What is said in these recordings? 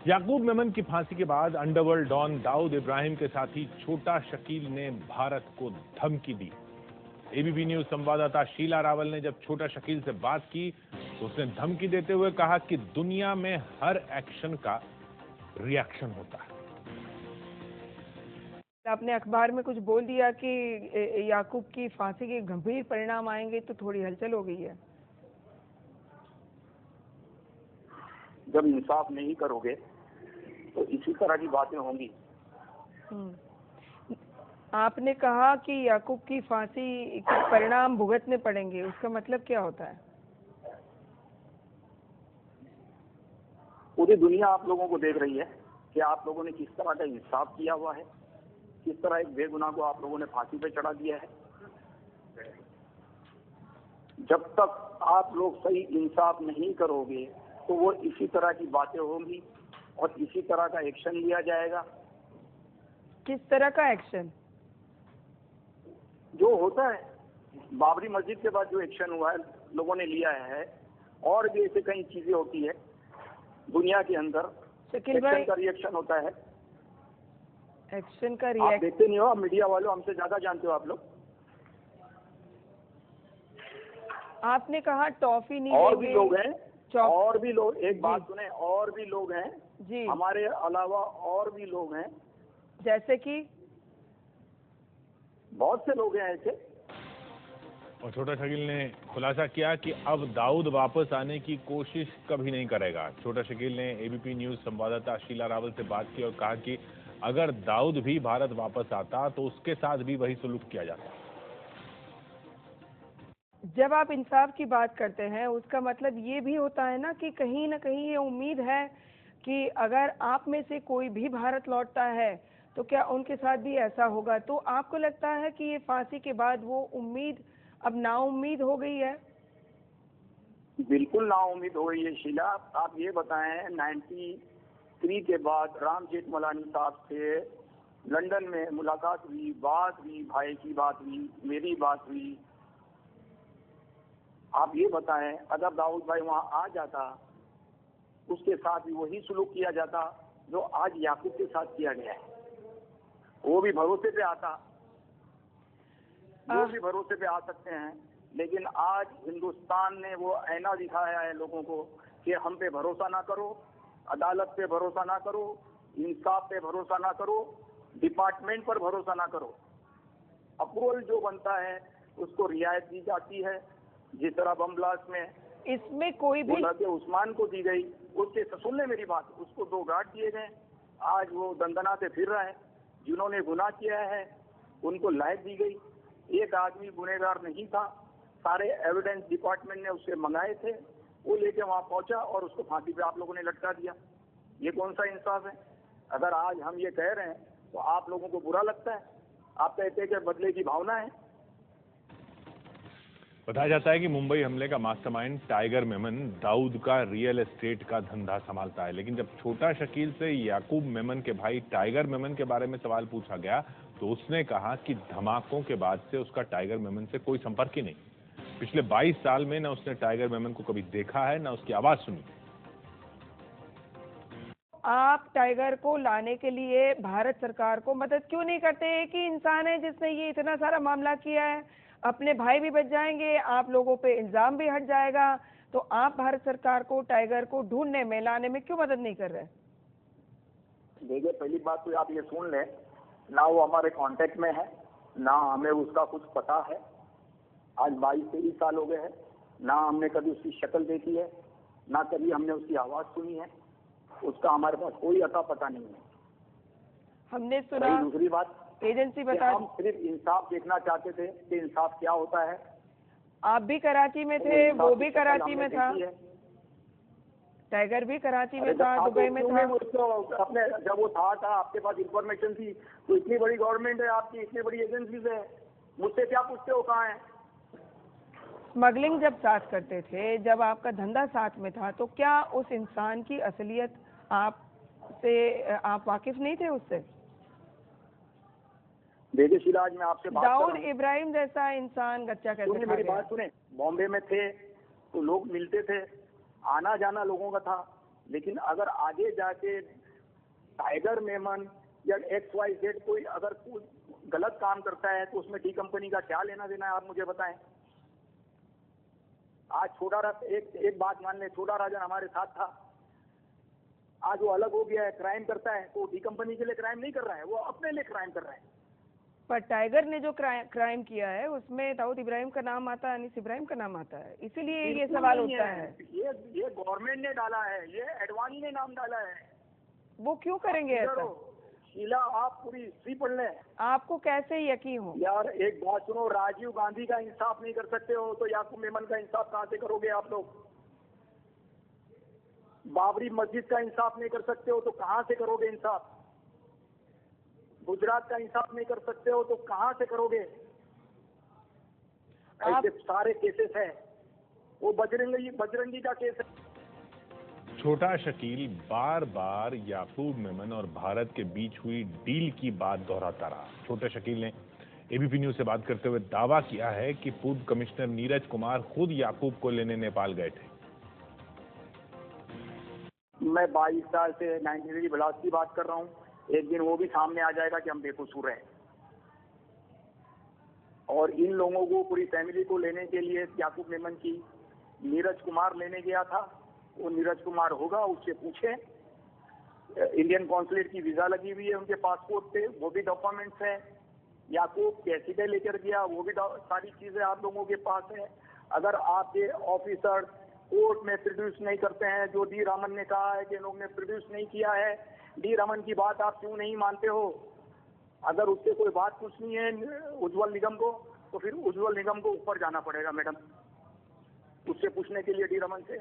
याकूब मेमन की फांसी के बाद अंडरवर्ल्ड डॉन दाऊद इब्राहिम के साथी छोटा शकील ने भारत को धमकी दी। एबीपी न्यूज संवाददाता शीला रावल ने जब छोटा शकील से बात की तो उसने धमकी देते हुए कहा कि दुनिया में हर एक्शन का रिएक्शन होता है। आपने अखबार में कुछ बोल दिया कि याकूब की फांसी के गंभीर परिणाम आएंगे, तो थोड़ी हलचल हो गई है। जब इंसाफ नहीं करोगे तो इसी तरह की बातें होंगी। आपने कहा कि याकूब की फांसी के परिणाम भुगतने पड़ेंगे, उसका मतलब क्या होता है? पूरी दुनिया आप लोगों को देख रही है कि आप लोगों ने किस तरह का इंसाफ किया हुआ है, किस तरह एक बेगुनाह को आप लोगों ने फांसी पे चढ़ा दिया है। जब तक आप लोग सही इंसाफ नहीं करोगे तो वो इसी तरह की बातें होंगी और इसी तरह का एक्शन लिया जाएगा। किस तरह का एक्शन? जो होता है बाबरी मस्जिद के बाद जो एक्शन हुआ है, लोगों ने लिया है, और भी ऐसे कई चीजें होती है दुनिया के अंदर। एक्शन का रिएक्शन होता है। एक्शन का आप रिएक्शन देखते नहीं हो, आप मीडिया वालों हमसे ज्यादा जानते हो आप लोग। आपने कहा टॉफी नहीं और भी लोग हैं, और भी लोग, एक बात सुने, और भी लोग हैं जी, हमारे अलावा और भी लोग हैं, जैसे कि बहुत से लोग हैं ऐसे। और छोटा शकील ने खुलासा किया कि अब दाऊद वापस आने की कोशिश कभी नहीं करेगा। छोटा शकील ने एबीपी न्यूज संवाददाता शीला रावल से बात की और कहा कि अगर दाऊद भी भारत वापस आता तो उसके साथ भी वही सलूक किया जाता। जब आप इंसाफ की बात करते हैं, उसका मतलब ये भी होता है ना कि कहीं ना कहीं ये उम्मीद है कि अगर आप में से कोई भी भारत लौटता है तो क्या उनके साथ भी ऐसा होगा? तो आपको लगता है कि ये फांसी के बाद वो उम्मीद अब नाउम्मीद हो गई है? बिल्कुल नाउम्मीद हो गई है शीला। आप ये बताएं, 93 के बाद राम जेठमलानी साहब से लंदन में मुलाकात हुई, बात हुई, भाई की बात हुई, मेरी बात हुई। आप ये बताएं, अगर दाऊद भाई वहां आ जाता, उसके साथ भी वही सुलूक किया जाता जो आज याकूब के साथ किया गया है। वो भी भरोसे पे आता, वो भी भरोसे पे आ सकते हैं, लेकिन आज हिंदुस्तान ने वो आईना दिखाया है लोगों को कि हम पे भरोसा ना करो, अदालत पे भरोसा ना करो, इंसाफ पे भरोसा ना करो, डिपार्टमेंट पर भरोसा ना करो। अप्रूवल जो बनता है उसको रियायत दी जाती है। जिस तरह बम ब्लास्ट में इसमें कोई भी उस्मान को दी गई, उसके सुन ले मेरी बात, उसको 2 गार्ड दिए गए, आज वो दंदनाते फिर रहा है। जिन्होंने गुनाह किया है उनको लायक दी गई। एक आदमी गुनहगार नहीं था, सारे एविडेंस डिपार्टमेंट ने उससे मंगाए थे, वो लेके वहां पहुंचा और उसको फांसी पे आप लोगों ने लटका दिया। ये कौन सा इंसाफ है? अगर आज हम ये कह रहे हैं तो आप लोगों को बुरा लगता है, आप कहते हैं कि बदले की भावना है। बताया जाता है कि मुंबई हमले का मास्टरमाइंड टाइगर मेमन दाऊद का रियल एस्टेट का धंधा संभालता है। लेकिन जब छोटा शकील से याकूब मेमन के भाई टाइगर मेमन के बारे में सवाल पूछा गया तो उसने कहा कि धमाकों के बाद से उसका टाइगर मेमन से कोई संपर्क ही नहीं। पिछले 22 साल में न उसने टाइगर मेमन को कभी देखा है, न उसकी आवाज सुनी। आप टाइगर को लाने के लिए भारत सरकार को मदद क्यों नहीं करते? एक ही इंसान है जिसने ये इतना सारा मामला किया है, अपने भाई भी बच जाएंगे, आप लोगों पे इल्जाम भी हट जाएगा, तो आप भारत सरकार को टाइगर को ढूंढने में, लाने में क्यों मदद नहीं कर रहे? देखिए, पहली बात तो आप ये सुन लें, ना वो हमारे कांटेक्ट में है, ना हमें उसका कुछ पता है। आज 22-23 साल हो गए हैं, ना हमने कभी उसकी शक्ल देखी है, ना कभी हमने उसकी आवाज सुनी है। उसका हमारे पास कोई अता पता नहीं है। हमने सुना, दूसरी बात, एजेंसी बता, हम सिर्फ इंसाफ देखना चाहते थे कि इंसाफ क्या होता है। आप भी कराची में थे, वो भी कराची में था, टाइगर भी कराची में था, दुबई में था। अपने जब वो था आपके पास इंफॉर्मेशन थी, तो इतनी बड़ी गवर्नमेंट है आपकी, इतनी बड़ी एजेंसीज है, मुझसे क्या पूछते हो कहाँ है? स्मगलिंग जब साथ करते थे, जब आपका धंधा साथ में था, तो क्या उस इंसान की असलियत आप वाकिफ नहीं थे उससे? देखिए शीला, आज मैं आपसे बात दाऊद इब्राहिम जैसा इंसान गच्चा कैसे खा गया? मेरी बात सुने, बॉम्बे में थे तो लोग मिलते थे, आना जाना लोगों का था, लेकिन अगर आगे जाके टाइगर मेमन या XYZ कोई अगर कोई गलत काम करता है तो उसमें डी कंपनी का क्या लेना देना है, आप मुझे बताएं। आज एक बात मान ले, छोटा राजन हमारे साथ था, आज वो अलग हो गया है, क्राइम करता है तो डी कंपनी के लिए क्राइम नहीं कर रहा है, वो अपने लिए क्राइम कर रहा है। पर टाइगर ने जो क्राइम किया है उसमें दाऊद इब्राहिम का नाम आता है, अनीस इब्राहिम का नाम आता है, इसीलिए ये सवाल उठता है। ये गवर्नमेंट ने डाला है, ये एडवाणी ने नाम डाला है। वो क्यों करेंगे ऐसा? शीला, आप पूरी हिस्ट्री पढ़ लें। आपको कैसे यकीन हो? यार एक बात सुनो, राजीव गांधी का इंसाफ नहीं कर सकते हो तो याकूब मेमन का इंसाफ कहां से करोगे आप लोग? बाबरी मस्जिद का इंसाफ नहीं कर सकते हो तो कहां से करोगे इंसाफ? गुजरात का इंसाफ नहीं कर सकते हो तो कहां से करोगे? ऐसे सारे केसेस हैं। वो बजरंगी का केस है। छोटा शकील बार बार याकूब मेमन और भारत के बीच हुई डील की बात दोहराता रहा। छोटे शकील ने एबीपी न्यूज से बात करते हुए दावा किया है कि पूर्व कमिश्नर नीरज कुमार खुद याकूब को लेने नेपाल गए थे। मैं 22 साल से 93 ब्लास्ट की बात कर रहा हूँ। एक दिन वो भी सामने आ जाएगा कि हम बेकसूर हैं। और इन लोगों को, पूरी फैमिली को लेने के लिए याकूब मेमन की नीरज कुमार लेने गया था। वो नीरज कुमार होगा, उससे पूछे। इंडियन कॉन्सुलेट की वीजा लगी हुई है उनके पासपोर्ट पे, वो भी डॉक्यूमेंट्स है। याकूब कैसे पे लेकर गया वो भी सारी चीजें आप लोगों के पास है। अगर आपके ऑफिसर कोर्ट में प्रोड्यूस नहीं करते हैं, जो डी रामन ने कहा है कि इन लोगों ने प्रोड्यूस नहीं किया है, डी रामन की बात आप क्यों नहीं मानते हो? अगर उससे कोई बात पूछनी है उज्जवल निगम को, तो फिर उज्जवल निगम को ऊपर जाना पड़ेगा मैडम, उससे पूछने के लिए डी रमन से।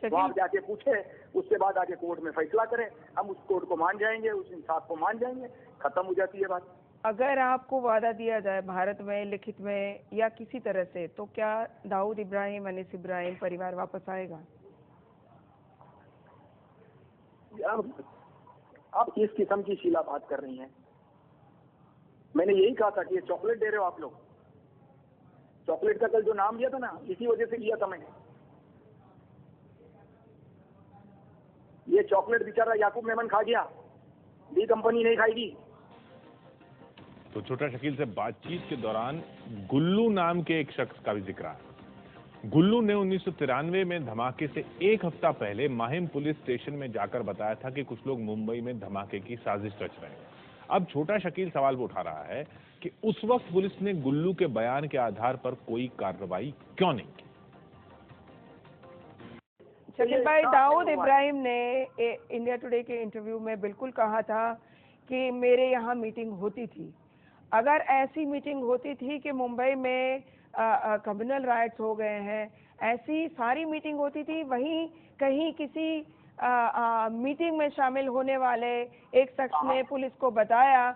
वो आप जाके पूछे, उसके बाद आके कोर्ट में फैसला करें। हम उस कोर्ट को मान जाएंगे, उस इंसाफ को मान जाएंगे, खत्म हो जाती है बात। अगर आपको वादा दिया जाए भारत में, लिखित में या किसी तरह से, तो क्या दाऊद इब्राहिम, अनीस इब्राहिम परिवार वापस आएगा? आप किस किस्म की शीला बात कर रही हैं? मैंने यही कहा था कि ये चॉकलेट दे रहे हो आप लोग। चॉकलेट का कल जो नाम लिया था ना, इसी वजह से लिया था मैंने। ये चॉकलेट बेचारा याकूब मेमन खा गया, डी कंपनी नहीं खाएगी। तो छोटा शकील से बातचीत के दौरान गुल्लू नाम के एक शख्स का भी जिक्र है। गुल्लू ने 1993 में धमाके से एक हफ्ता पहले माहिम पुलिस स्टेशन में जाकर बताया था कि कुछ लोग मुंबई में धमाके की साजिश रच रहे हैं। अब छोटा शकील सवाल उठा रहा है कि उस वक्त पुलिस ने गुल्लू के बयान के आधार पर कोई कार्रवाई क्यों नहीं की। शकील भाई, दाऊद इब्राहिम ने इंडिया टुडे के इंटरव्यू में बिल्कुल कहा था कि मेरे यहाँ मीटिंग होती थी। अगर ऐसी मीटिंग होती थी कि मुंबई में कम्युनल राइट्स हो गए हैं, ऐसी सारी मीटिंग होती थी, वहीं कहीं किसी मीटिंग में शामिल होने वाले एक शख्स ने पुलिस को बताया,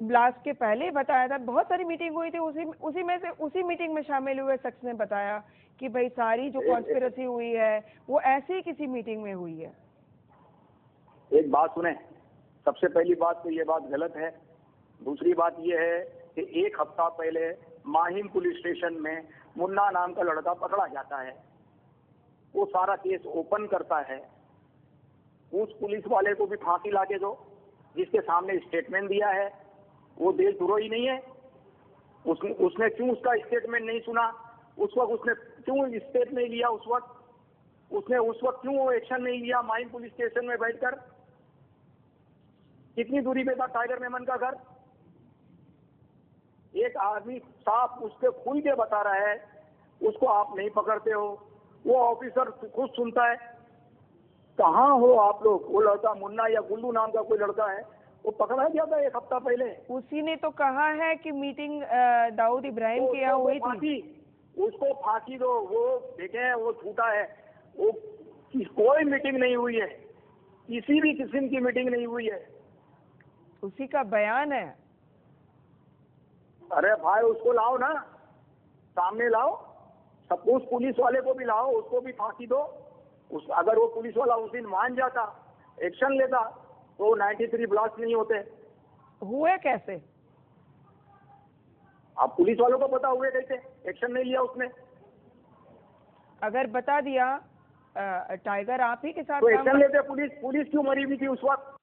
ब्लास्ट के पहले बताया था, बहुत सारी मीटिंग हुई थी, उसी मीटिंग में शामिल हुए शख्स ने बताया कि भाई सारी जो कॉन्स्पिरेसी हुई है वो ऐसी किसी मीटिंग में हुई है। एक बात सुने, सबसे पहली बात तो ये बात गलत है। दूसरी बात ये है कि एक हफ्ता पहले माहिम पुलिस स्टेशन में मुन्ना नाम का लड़का पकड़ा जाता है, वो सारा केस ओपन करता है। उस पुलिस वाले को भी फांसी लाके दो जिसके सामने स्टेटमेंट दिया है। वो देशद्रोही नहीं है? उसने क्यों उसका स्टेटमेंट नहीं सुना? उस वक्त उसने क्यों स्टेप नहीं लिया? उस वक्त क्यों वो एक्शन नहीं लिया? माहिम पुलिस स्टेशन में बैठकर कितनी दूरी पे था टाइगर मेमन का घर? एक आदमी साफ उसके खुल के बता रहा है, उसको आप नहीं पकड़ते हो। वो ऑफिसर खुद सुनता है। कहाँ हो आप लोग? वो लड़का मुन्ना या गुल्लू नाम का कोई लड़का है, वो पकड़ा गया था एक हफ्ता पहले। उसी ने तो कहा है कि मीटिंग दाऊद इब्राहिम के यहाँ हुई थी। उसको फांसी दो। वो देखे, वो झूठा है। वो कोई मीटिंग नहीं हुई है, किसी भी किस्म की मीटिंग नहीं हुई है। उसी का बयान है। अरे भाई, उसको लाओ ना, सामने लाओ। सपोज पुलिस वाले को भी लाओ, उसको भी फांसी दो। अगर वो पुलिस वाला उस दिन मान जाता, एक्शन लेता, तो 93 ब्लास्ट नहीं होते। हुए कैसे? अब पुलिस वालों को पता हुए कैसे? एक्शन नहीं लिया उसने। अगर बता दिया टाइगर आप ही के साथ तो काम एक्शन कर... लेते पुलिस क्यों मरी हुई थी उस वक्त?